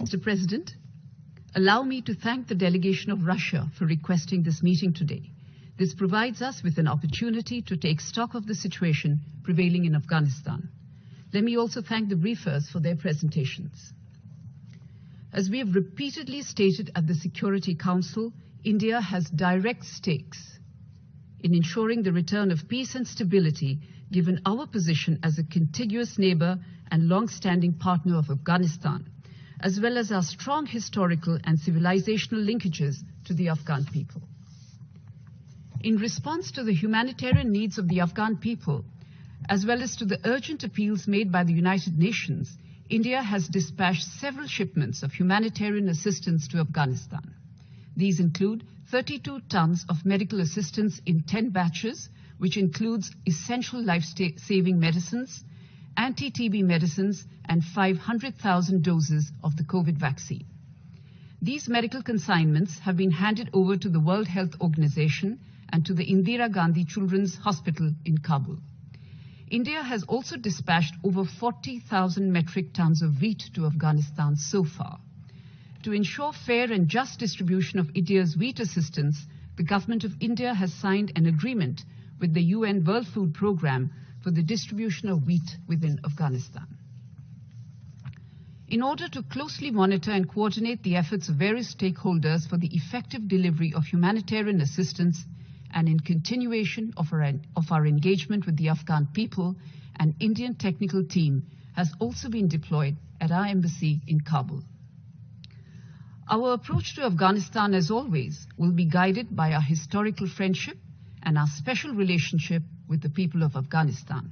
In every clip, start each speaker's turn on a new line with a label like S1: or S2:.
S1: Mr. President, allow me to thank the delegation of Russia for requesting this meeting today. This provides us with an opportunity to take stock of the situation prevailing in Afghanistan. Let me also thank the briefers for their presentations. As we have repeatedly stated at the Security Council, India has direct stakes in ensuring the return of peace and stability, given our position as a contiguous neighbor and long-standing partner of Afghanistan, as well as our strong historical and civilizational linkages to the Afghan people. In response to the humanitarian needs of the Afghan people, as well as to the urgent appeals made by the United Nations, India has dispatched several shipments of humanitarian assistance to Afghanistan. These include 32 tons of medical assistance in 10 batches, which includes essential life-saving medicines, anti-TB medicines, and 500,000 doses of the COVID vaccine. These medical consignments have been handed over to the World Health Organization and to the Indira Gandhi Children's Hospital in Kabul. India has also dispatched over 40,000 metric tons of wheat to Afghanistan so far. To ensure fair and just distribution of India's wheat assistance, the Government of India has signed an agreement with the UN World Food Programme for the distribution of wheat within Afghanistan. In order to closely monitor and coordinate the efforts of various stakeholders for the effective delivery of humanitarian assistance, and in continuation of our engagement with the Afghan people, an Indian technical team has also been deployed at our embassy in Kabul. Our approach to Afghanistan, as always, will be guided by our historical friendship and our special relationship with the people of Afghanistan.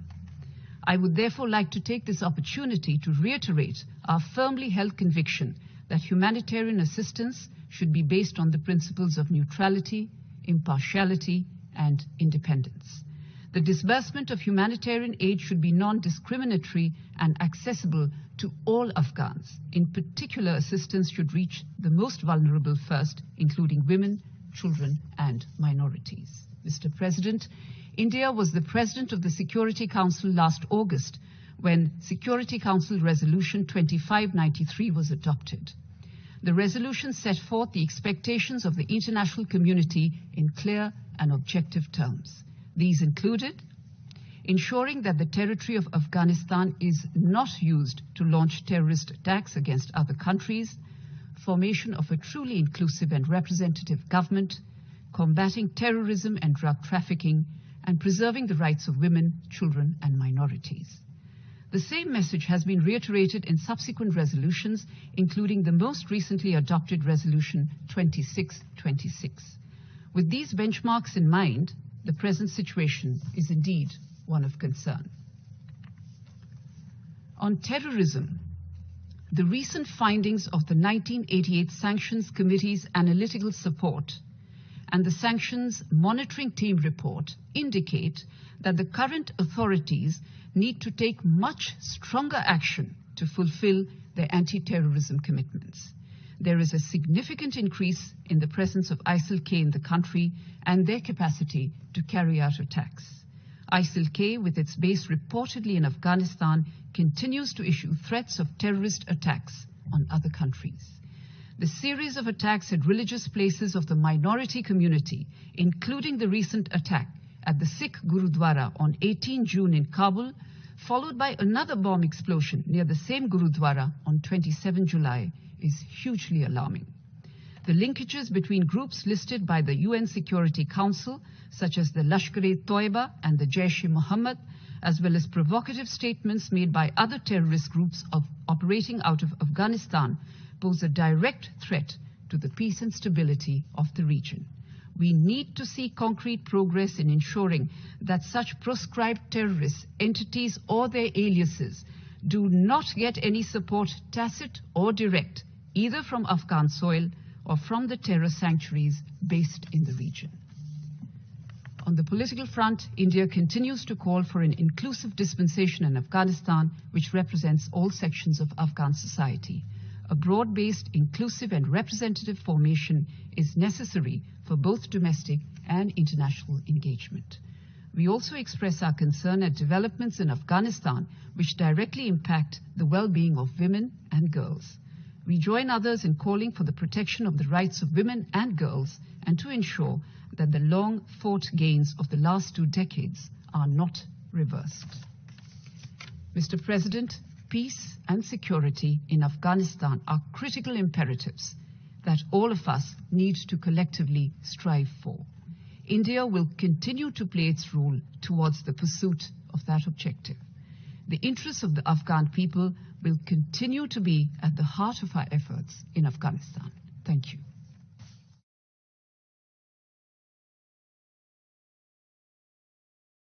S1: I would therefore like to take this opportunity to reiterate our firmly held conviction that humanitarian assistance should be based on the principles of neutrality, impartiality, and independence. The disbursement of humanitarian aid should be non-discriminatory and accessible to all Afghans. In particular, assistance should reach the most vulnerable first, including women, children, and minorities. Mr. President, India was the President of the Security Council last August when Security Council Resolution 2593 was adopted. The resolution set forth the expectations of the international community in clear and objective terms. These included ensuring that the territory of Afghanistan is not used to launch terrorist attacks against other countries, formation of a truly inclusive and representative government, combating terrorism and drug trafficking, and preserving the rights of women, children, and minorities. The same message has been reiterated in subsequent resolutions, including the most recently adopted Resolution 2626. With these benchmarks in mind, the present situation is indeed one of concern. On terrorism, the recent findings of the 1988 Sanctions Committee's analytical support and the Sanctions Monitoring Team report indicate that the current authorities need to take much stronger action to fulfill their anti-terrorism commitments. There is a significant increase in the presence of ISIL-K in the country and their capacity to carry out attacks. ISIL-K, with its base reportedly in Afghanistan, continues to issue threats of terrorist attacks on other countries. The series of attacks at religious places of the minority community, including the recent attack at the Sikh Gurudwara on 18 June in Kabul, followed by another bomb explosion near the same Gurudwara on 27 July, is hugely alarming. The linkages between groups listed by the UN Security Council, such as the Lashkar-e-Toiba and the Jaish-e-Mohammed, as well as provocative statements made by other terrorist groups operating out of Afghanistan, pose a direct threat to the peace and stability of the region. We need to see concrete progress in ensuring that such proscribed terrorist entities or their aliases do not get any support, tacit or direct, either from Afghan soil or from the terror sanctuaries based in the region. On the political front, India continues to call for an inclusive dispensation in Afghanistan, which represents all sections of Afghan society. A broad-based, inclusive and representative formation is necessary for both domestic and international engagement. We also express our concern at developments in Afghanistan which directly impact the well-being of women and girls. We join others in calling for the protection of the rights of women and girls and to ensure that the long-fought gains of the last 2 decades are not reversed. Mr. President, peace and security in Afghanistan are critical imperatives that all of us need to collectively strive for. India will continue to play its role towards the pursuit of that objective. The interests of the Afghan people will continue to be at the heart of our efforts in Afghanistan. Thank you.